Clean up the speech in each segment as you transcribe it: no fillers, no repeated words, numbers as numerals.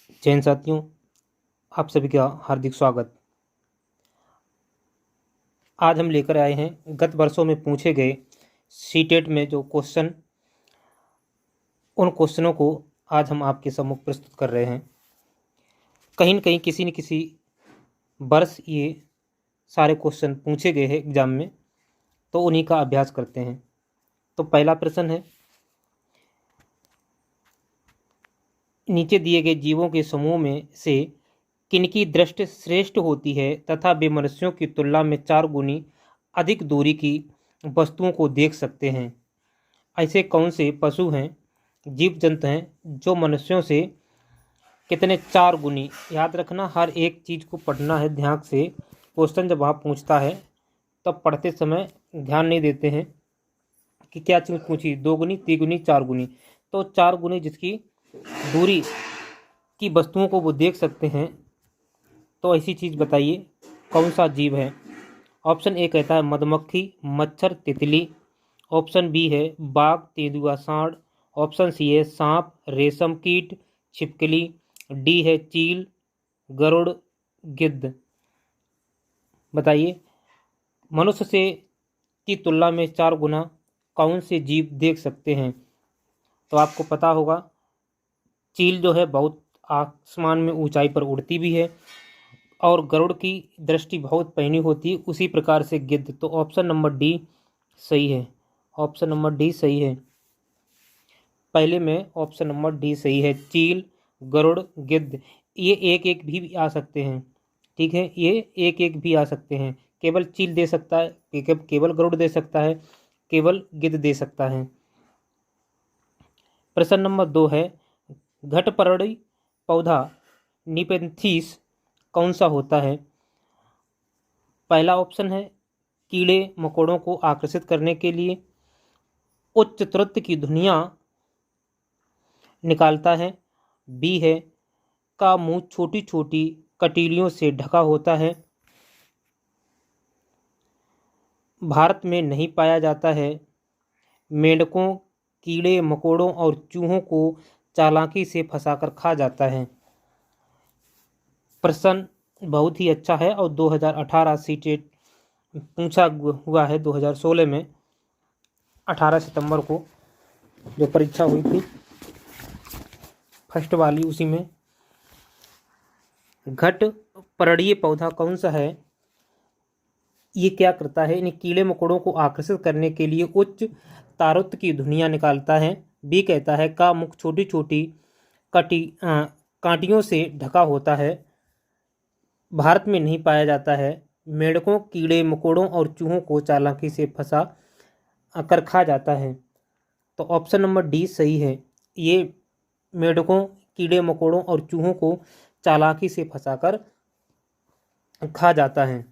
जैन साथियों, आप सभी का हार्दिक स्वागत। आज हम लेकर आए हैं गत वर्षों में पूछे गए सीटेट में जो क्वेश्चन, उन क्वेश्चनों को आज हम आपके सम्मुख प्रस्तुत कर रहे हैं। कहीं न कहीं किसी न किसी वर्ष ये सारे क्वेश्चन पूछे गए हैं एग्जाम में, तो उन्हीं का अभ्यास करते हैं। तो पहला प्रश्न है, नीचे दिए गए जीवों के समूह में से किनकी दृष्टि श्रेष्ठ होती है तथा वे मनुष्यों की तुलना में 4 गुनी अधिक दूरी की वस्तुओं को देख सकते हैं। ऐसे कौन से पशु हैं, जीव जंतु हैं जो मनुष्यों से कितने 4 गुनी, याद रखना हर एक चीज़ को पढ़ना है ध्यान से। क्वेश्चन जब आप पूछता है तब पढ़ते समय ध्यान नहीं देते हैं कि क्या चीज़ पूछी, 2 गुनी, 3 गुनी, 4 गुनी। तो 4 गुनी जिसकी दूरी की वस्तुओं को वो देख सकते हैं, तो ऐसी चीज़ बताइए कौन सा जीव है। ऑप्शन ए कहता है मधुमक्खी, मच्छर, तितली। ऑप्शन बी है बाघ, तेंदुआ, सांड। ऑप्शन सी है सांप, रेशम कीट, छिपकली। डी है चील, गरुड़, गिद्ध। बताइए मनुष्य से की तुलना में 4 गुना कौन से जीव देख सकते हैं। तो आपको पता होगा चील जो है बहुत आसमान में ऊंचाई पर उड़ती भी है और गरुड़ की दृष्टि बहुत पैनी होती है, उसी प्रकार से गिद्ध। तो ऑप्शन नंबर डी सही है। ऑप्शन नंबर डी सही है। पहले में ऑप्शन नंबर डी सही है। चील, गरुड़, गिद्ध ये एक एक भी आ सकते हैं। ठीक है, ये एक एक भी आ सकते हैं। केवल चील दे सकता है, केवल गरुड़ दे सकता है, केवल गिद्ध दे सकता है। प्रश्न नंबर 2 है, घटपर्णी पौधा निपेंथीस कौन सा होता है। पहला ऑप्शन है कीड़े मकोड़ों को आकर्षित करने के लिए उच्च तुरंत की ध्वनियाँ निकालता है। बी है का मुंह छोटी छोटी कटीलियों से ढका होता है, भारत में नहीं पाया जाता है, मेंढकों, कीड़े मकोड़ों और चूहों को चालाकी से फंसाकर खा जाता है। प्रश्न बहुत ही अच्छा है और 2018 सीटेट पूछा हुआ है। 2016 में 18 सितंबर को जो परीक्षा हुई थी फर्स्ट वाली, उसी में घटपर्णीय पौधा कौन सा है, ये क्या करता है, इन कीड़े मकोड़ों को आकर्षित करने के लिए उच्च तारुत की ध्वनियाँ निकालता है। बी कहता है का मुख छोटी छोटी कांटियों से ढका होता है, भारत में नहीं पाया जाता है, मेंढकों, कीड़े मकोड़ों और चूहों को चालाकी से फंसा कर खा जाता है। तो ऑप्शन नंबर डी सही है। ये मेंढकों, कीड़े मकोड़ों और चूहों को चालाकी से फंसाकर खा जाता है।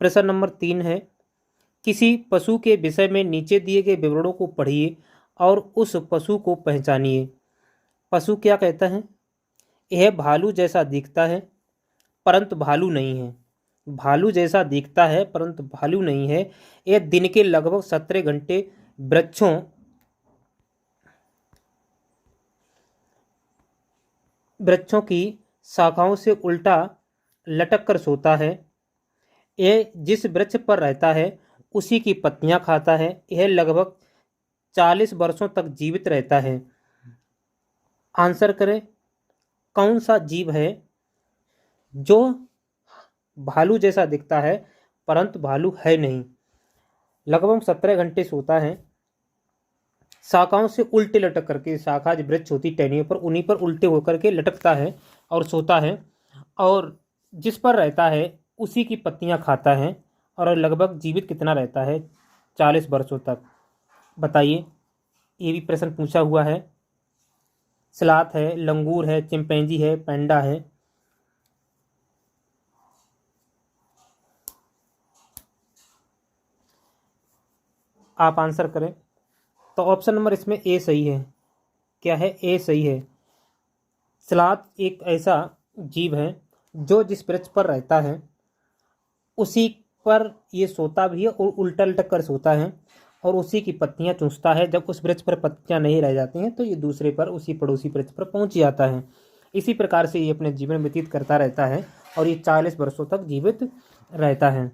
प्रश्न नंबर 3 है, किसी पशु के विषय में नीचे दिए गए विवरणों को पढ़िए और उस पशु को पहचानिए। पशु क्या कहता है, यह भालू जैसा दिखता है परंतु भालू नहीं है। भालू जैसा दिखता है परंतु भालू नहीं है। यह दिन के लगभग 17 घंटे वृक्षों की शाखाओं से उल्टा लटक कर सोता है। यह जिस वृक्ष पर रहता है उसी की पत्तियां खाता है। यह लगभग 40 वर्षों तक जीवित रहता है। आंसर करें कौन सा जीव है जो भालू जैसा दिखता है परंतु भालू है नहीं, लगभग 17 घंटे सोता है, शाखाओं से उल्टे लटक करके, शाखा जो वृक्ष होती टहनियों पर, उन्हीं पर उल्टे होकर के लटकता है और सोता है, और जिस पर रहता है उसी की पत्तियां खाता है, और लगभग जीवित कितना रहता है, 40 वर्षों तक। बताइए, ये भी प्रश्न पूछा हुआ है। स्लॉथ है, लंगूर है, चिंपैंजी है, पैंडा है। आप आंसर करें। तो ऑप्शन नंबर इसमें ए सही है। क्या है, ए सही है। स्लॉथ एक ऐसा जीव है जो जिस वृक्ष पर रहता है उसी पर ये सोता भी है और उल्टा लटक कर सोता है, और उसी की पत्तियां चूसता है। जब उस वृक्ष पर पत्तियां नहीं रह जाती हैं तो ये दूसरे पर, उसी पड़ोसी वृक्ष पर पहुंच जाता है। इसी प्रकार से ये अपने जीवन व्यतीत करता रहता है और ये 40 वर्षों तक जीवित रहता है।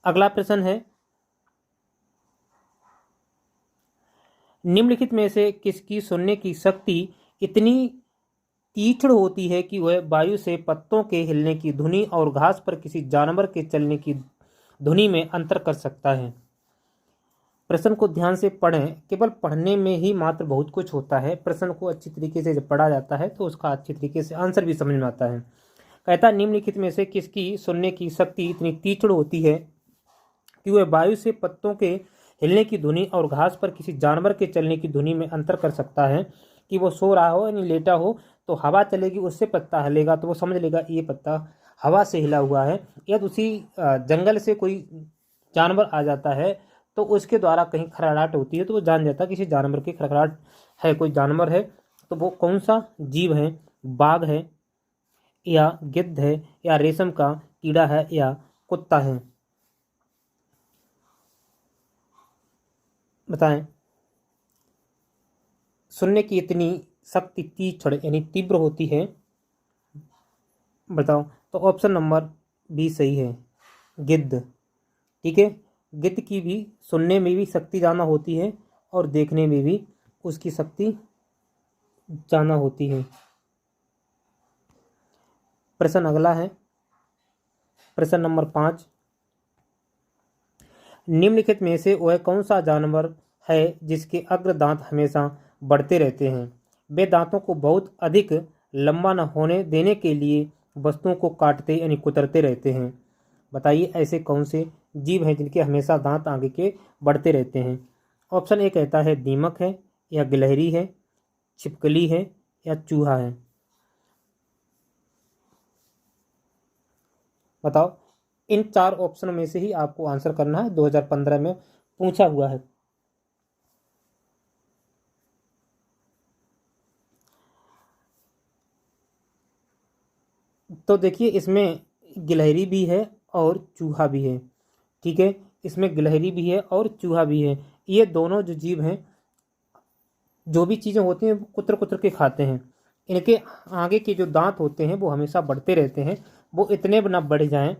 अगला प्रश्न है, निम्नलिखित में से किसकी सुनने की शक्ति इतनी तीक्ष्ण होती है कि वह वायु से पत्तों के हिलने की ध्वनि और घास पर किसी जानवर के चलने की ध्वनि में अंतर कर सकता है। प्रश्न को ध्यान से पढ़ें। केवल पढ़ने में ही मात्र बहुत कुछ होता है। प्रश्न को अच्छी तरीके से जब पढ़ा जाता है तो उसका अच्छी तरीके से आंसर भी समझ में आता है। कहता है, निम्नलिखित में से किसकी सुनने की शक्ति इतनी तीक्ष्ण होती है कि वह वायु से पत्तों के हिलने की ध्वनि और घास पर किसी जानवर के चलने की ध्वनि में अंतर कर सकता है। कि वो सो रहा हो यानी लेटा हो तो हवा चलेगी, उससे पत्ता हिलेगा तो वो समझ लेगा ये पत्ता हवा से हिला हुआ है। यदि उसी जंगल से कोई जानवर आ जाता है तो उसके द्वारा कहीं खड़खड़ाहट होती है तो वो जान जाता है किसी जानवर की खड़खड़ाहट है, कोई जानवर है। तो वो कौन सा जीव है? बाघ है या गिद्ध है या रेशम का कीड़ा है या कुत्ता है? बताएं। सुनने की इतनी शक्ति तीक्ष्ण यानी तीव्र होती है, बताओ। तो ऑप्शन नंबर बी सही है, गिद्ध। ठीक है, गिद्ध की भी सुनने में भी शक्ति ज़्यादा होती है और देखने में भी उसकी शक्ति ज़्यादा होती है। प्रश्न अगला है, प्रश्न नंबर 5। निम्नलिखित में से वह कौन सा जानवर है जिसके अग्र दांत हमेशा बढ़ते रहते हैं? वे दांतों को बहुत अधिक लंबा न होने देने के लिए वस्तुओं को काटते यानी कुतरते रहते हैं। बताइए ऐसे कौन से जीव हैं जिनके हमेशा दांत आगे के बढ़ते रहते हैं? ऑप्शन ए कहता है दीमक है या गिलहरी है, छिपकली है या चूहा है। बताओ। इन 4 ऑप्शन में से ही आपको आंसर करना है, 2015 में पूछा हुआ है। तो देखिए इसमें गिलहरी भी है और चूहा भी है। ठीक है, इसमें गिलहरी भी है और चूहा भी है। ये दोनों जो जीव हैं, जो भी चीज़ें होती हैं वो कुतर कुतर के खाते हैं। इनके आगे के जो दांत होते हैं वो हमेशा बढ़ते रहते हैं, वो इतने ना बढ़ जाएं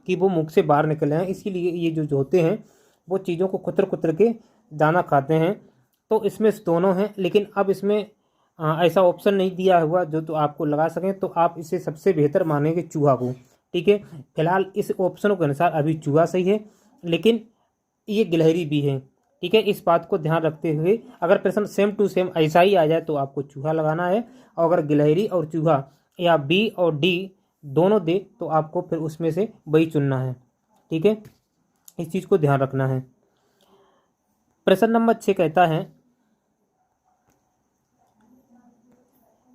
कि वो मुख से बाहर निकल आएँ। इसीलिए ये जो होते हैं वो चीज़ों को कुतर कुतर के दाना खाते हैं। तो इसमें दोनों हैं, लेकिन अब इसमें ऐसा ऑप्शन नहीं दिया हुआ जो तो आपको लगा सकें, तो आप इसे सबसे बेहतर मानेंगे चूहा को। ठीक है, फिलहाल इस ऑप्शन के अनुसार अभी चूहा सही है, लेकिन ये गिलहरी भी है। ठीक है, इस बात को ध्यान रखते हुए अगर प्रश्न सेम टू सेम ऐसा ही आ जाए तो आपको चूहा लगाना है, और अगर गिलहरी और चूहा या बी और डी दोनों दे तो आपको फिर उसमें से वही चुनना है। ठीक है, इस चीज़ को ध्यान रखना है। प्रश्न नंबर 6 कहता है,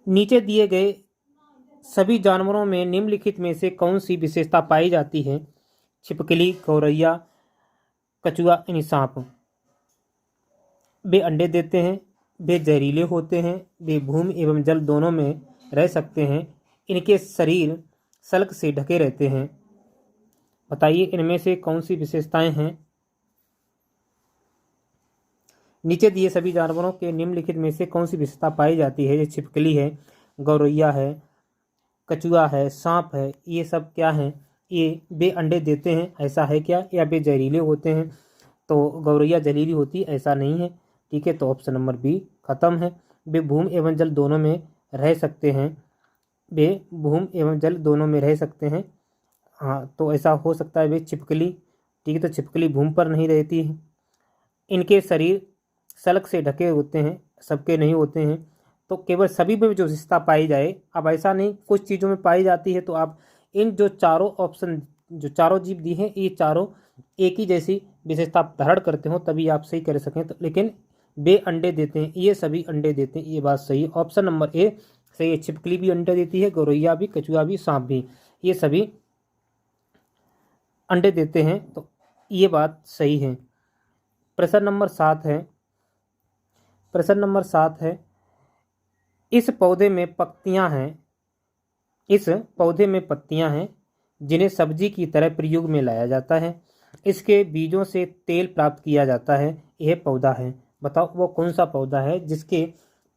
नीचे दिए गए सभी जानवरों में निम्नलिखित में से कौन सी विशेषता पाई जाती है? छिपकली, गौरैया, कछुआ यानी सांप। वे अंडे देते हैं, वे जहरीले होते हैं, वे भूमि एवं जल दोनों में रह सकते हैं, इनके शरीर सल्क से ढके रहते हैं। बताइए इनमें से कौन सी विशेषताएं हैं? नीचे दिए सभी जानवरों के निम्नलिखित में से कौन सी विशेषता पाई जाती है? जैसे छिपकली है, गौरैया है, कछुआ है, सांप है, ये सब क्या हैं? ये वे अंडे देते हैं, ऐसा है क्या? या वे जहरीले होते हैं? तो गौरैया जहरीली होती है, ऐसा नहीं है। ठीक है, तो ऑप्शन नंबर बी खत्म है। वे भूमि एवं जल दोनों में रह सकते हैं, वे भूमि एवं जल दोनों में रह सकते हैं। हाँ, तो ऐसा हो सकता है वे छिपकली। ठीक है, तो छिपकली भूमि पर नहीं रहती है। इनके शरीर सल्क से ढके होते हैं, सबके नहीं होते हैं। तो केवल सभी में जो विशेषता पाई जाए, अब ऐसा नहीं कुछ चीज़ों में पाई जाती है, तो आप इन जो चारों ऑप्शन, जो चारों जीव दी हैं, ये चारों एक ही जैसी विशेषता धारण करते हो तभी आप सही कर सकें। तो लेकिन वे अंडे देते हैं, ये सभी अंडे देते हैं, ये बात सही है। ऑप्शन नंबर ए सही है, छिपकली भी अंडे देती है, गौरैया भी, कछुआ भी, सांप भी, ये सभी अंडे देते हैं, तो ये बात सही है। प्रश्न नंबर 7 है, प्रश्न नंबर 7 है, इस पौधे में पत्तियां हैं, इस पौधे में पत्तियां हैं जिन्हें सब्जी की तरह प्रयोग में लाया जाता है। इसके बीजों से तेल प्राप्त किया जाता है, यह पौधा है। बताओ वो कौन सा पौधा है जिसके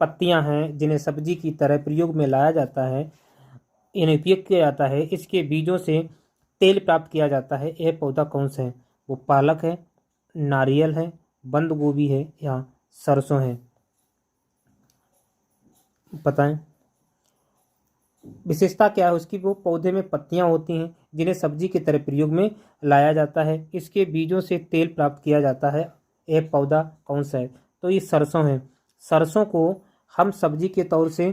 पत्तियां हैं जिन्हें सब्जी की तरह प्रयोग में लाया जाता है, इन्हें उपयोग किया जाता है, इसके बीजों से तेल प्राप्त किया जाता है, यह पौधा कौन सा है? वो पालक है, नारियल है, बंद गोभी है या सरसों है? बताएं। विशेषता क्या है उसकी? वो पौधे में पत्तियां होती हैं जिन्हें सब्जी की तरह प्रयोग में लाया जाता है, इसके बीजों से तेल प्राप्त किया जाता है, यह पौधा कौन सा है? तो ये सरसों है। सरसों को हम सब्जी के तौर से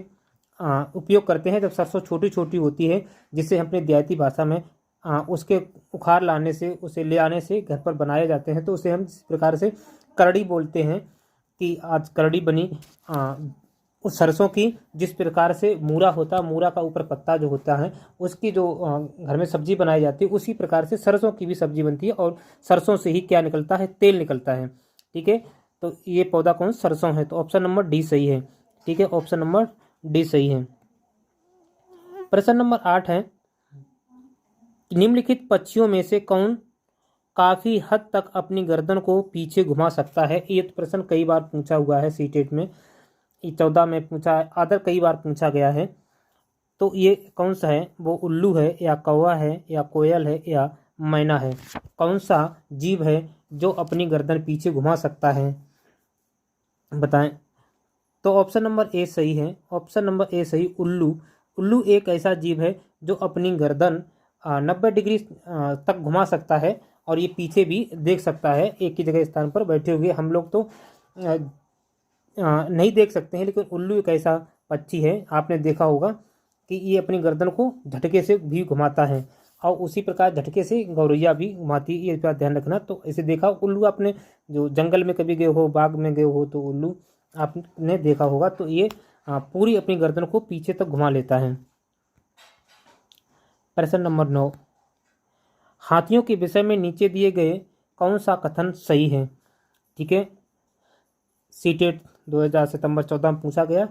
उपयोग करते हैं जब सरसों छोटी छोटी होती है, जिससे हम अपने देहाती भाषा में उसके उखाड़ लाने से, उसे ले आने से घर पर बनाए जाते हैं, तो उसे हम इस प्रकार से करड़ी बोलते हैं कि आज करड़ी बनी उस सरसों की। जिस प्रकार से मूरा होता है, मूरा का ऊपर पत्ता जो होता है उसकी जो घर में सब्जी बनाई जाती है, उसी प्रकार से सरसों की भी सब्जी बनती है और सरसों से ही क्या निकलता है? तेल निकलता है। ठीक है, तो ये पौधा कौन? सरसों है। तो ऑप्शन नंबर डी सही है। ठीक है, ऑप्शन नंबर डी सही है। प्रश्न नंबर 8 है, निम्नलिखित पक्षियों में से कौन काफी हद तक अपनी गर्दन को पीछे घुमा सकता है? ये प्रश्न कई बार पूछा हुआ है सीटेट में, 14 में पूछा, अदर कई बार पूछा गया है। तो ये कौन सा है? वो उल्लू है या कौवा है या कोयल है या मैना है? कौन सा जीव है जो अपनी गर्दन पीछे घुमा सकता है? बताएं। तो ऑप्शन नंबर ए सही है। ऑप्शन नंबर ए सही, उल्लू। उल्लू एक ऐसा जीव है जो अपनी गर्दन 90 डिग्री तक घुमा सकता है और ये पीछे भी देख सकता है एक ही जगह स्थान पर बैठे हुए। हम लोग तो नहीं देख सकते हैं, लेकिन उल्लू एक ऐसा पक्षी है, आपने देखा होगा कि ये अपनी गर्दन को झटके से भी घुमाता है और उसी प्रकार झटके से गौरैया भी घुमाती है, ये बात ध्यान रखना। तो इसे देखा उल्लू, आपने जो जंगल में कभी गए हो, बाग में गए हो, तो उल्लू आपने देखा होगा। तो ये पूरी अपनी गर्दन को पीछे तक घुमा लेता है। प्रश्न नंबर 9, हाथियों के विषय में नीचे दिए गए कौन सा कथन सही है? ठीक है, सीटेट 2000 सितंबर 14 में पूछा गया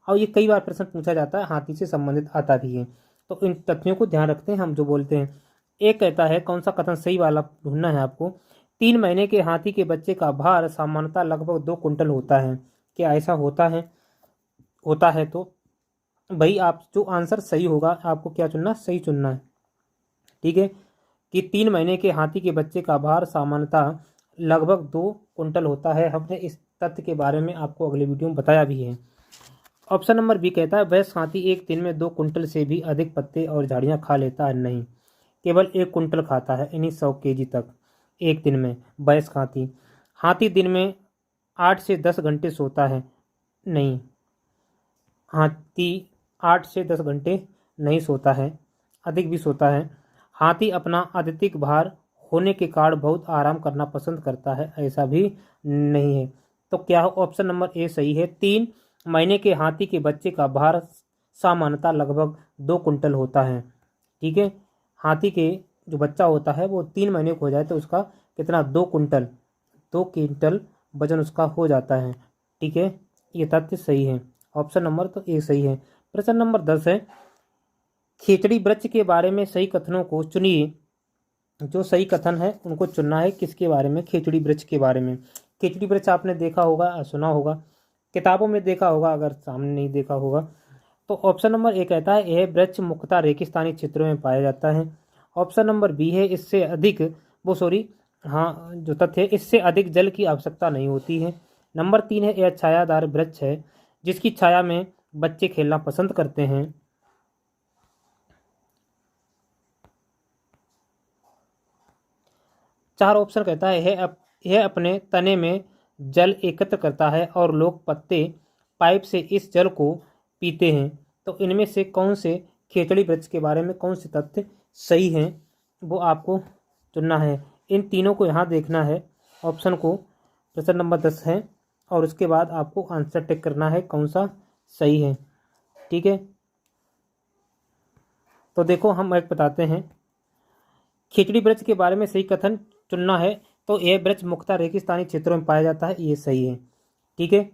और ये कई बार प्रश्न पूछा जाता है, हाथी से संबंधित आता भी है। तो इन तथ्यों को ध्यान रखते हैं हम जो बोलते हैं। एक कहता है, कौन सा कथन सही वाला ढूंढना है आपको। 3 महीने के हाथी के बच्चे का भार सामान्यतः लगभग 2 कुंटल होता है। क्या ऐसा होता है? होता है तो भाई आप जो आंसर सही होगा आपको क्या चुनना? सही चुनना है। ठीक है, कि 3 महीने के हाथी के बच्चे का भार सामान्यतः लगभग 2 कुंटल होता है। हमने इस तथ्य के बारे में आपको अगले वीडियो में बताया भी है। ऑप्शन नंबर बी कहता है, वयस्क हाथी एक दिन में 2 कुंटल से भी अधिक पत्ते और झाड़ियाँ खा लेता है। नहीं, केवल 1 कुंटल खाता है, यानी 100 केजी तक एक दिन में वयस्क हाथी। हाथी दिन में 8 से 10 घंटे सोता है। नहीं, हाथी 8 से 10 घंटे नहीं सोता है, अधिक भी सोता है। हाथी अपना अत्यधिक भार होने के कारण बहुत आराम करना पसंद करता है, ऐसा भी नहीं है। तो क्या ऑप्शन नंबर ए सही है? 3 महीने के हाथी के बच्चे का भार सामान्यतः लगभग 2 कुंटल होता है। ठीक है, हाथी के जो बच्चा होता है वो 3 महीने को हो जाए तो उसका कितना? 2 कुंटल, 2 क्विंटल वजन उसका हो जाता है। ठीक है, ये तथ्य सही है। ऑप्शन नंबर तो ए सही है। प्रश्न नंबर 10 है, खेचड़ी वृक्ष के बारे में सही कथनों को चुनिए। जो सही कथन है उनको चुनना है। किसके बारे में? खेचड़ी वृक्ष के बारे में। खेचड़ी वृक्ष आपने देखा होगा, सुना होगा, किताबों में देखा होगा, अगर सामने नहीं देखा होगा। तो ऑप्शन नंबर ए कहता है, यह वृक्ष मुख्यतः रेगिस्तानी क्षेत्रों में पाया जाता है। ऑप्शन नंबर बी है, इससे अधिक हाँ जो तथ्य है, इससे अधिक जल की आवश्यकता नहीं होती है। नंबर 3 है, यह छायादार वृक्ष है जिसकी छाया में बच्चे खेलना पसंद करते हैं। चार ऑप्शन कहता है, यह अपने तने में जल एकत्र करता है और लोग पत्ते पाइप से इस जल को पीते हैं। तो इनमें से कौन से खेचड़ी वृक्ष के बारे में कौन से तथ्य सही हैं वो आपको चुनना है। इन तीनों को यहाँ देखना है, ऑप्शन को। प्रश्न नंबर 10 है और उसके बाद आपको आंसर टिक करना है कौन सा सही है। ठीक है, तो देखो हम एक बताते हैं, खेचड़ी वृक्ष के बारे में सही कथन चुनना है। तो यह वृक्ष मुख्यतः रेगिस्तानी क्षेत्रों में पाया जाता है, ये सही है। ठीक है,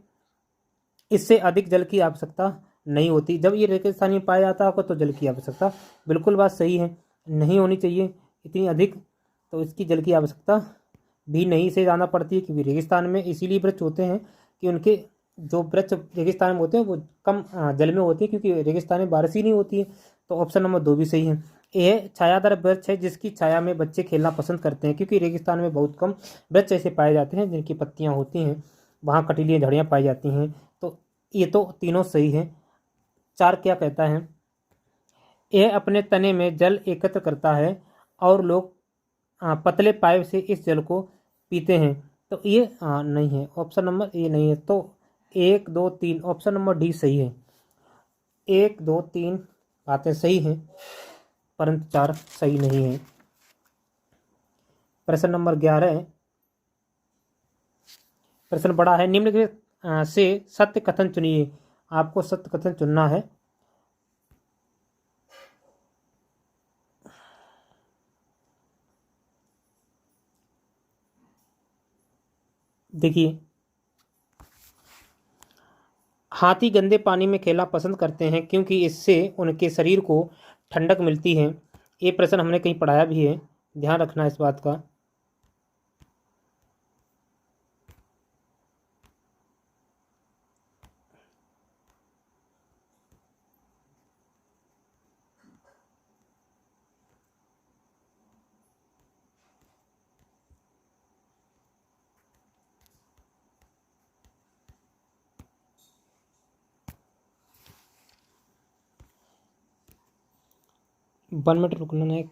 इससे अधिक जल की आवश्यकता नहीं होती। जब ये रेगिस्तानी में पाया जाता है तो जल की आवश्यकता बिल्कुल बात सही है, नहीं होनी चाहिए इतनी अधिक। तो इसकी जल की आवश्यकता भी नहीं से जाना पड़ती है, क्योंकि रेगिस्तान में इसीलिए वृक्ष होते हैं कि उनके जो वृक्ष रेगिस्तान में होते हैं वो कम जल में होते हैं, क्योंकि रेगिस्तान में बारिश ही नहीं होती है। तो ऑप्शन नंबर 2 भी सही है। यह छायादार वृक्ष है जिसकी छाया में बच्चे खेलना पसंद करते हैं, क्योंकि रेगिस्तान में बहुत कम वृक्ष ऐसे पाए जाते हैं जिनकी पत्तियां होती हैं, वहाँ कटीली झाड़ियाँ पाई जाती हैं। तो ये तो तीनों सही है। 4 क्या कहता है, यह अपने तने में जल एकत्र करता है और लोग पतले पाइप से इस जल को पीते हैं। तो ये नहीं है, ऑप्शन नंबर ए नहीं है। तो 1 2 3 ऑप्शन नंबर डी सही है। 1 2 3 बातें सही हैं, परंतु 4 सही नहीं है। प्रश्न नंबर 11 है। प्रश्न बड़ा है, निम्नलिखित से सत्य कथन चुनिए। आपको सत्य कथन चुनना है। देखिए, हाथी गंदे पानी में खेलना पसंद करते हैं क्योंकि इससे उनके शरीर को ठंडक मिलती है। ये प्रश्न हमने कहीं पढ़ाया भी है, ध्यान रखना इस बात का। वन मिनट रुकना है।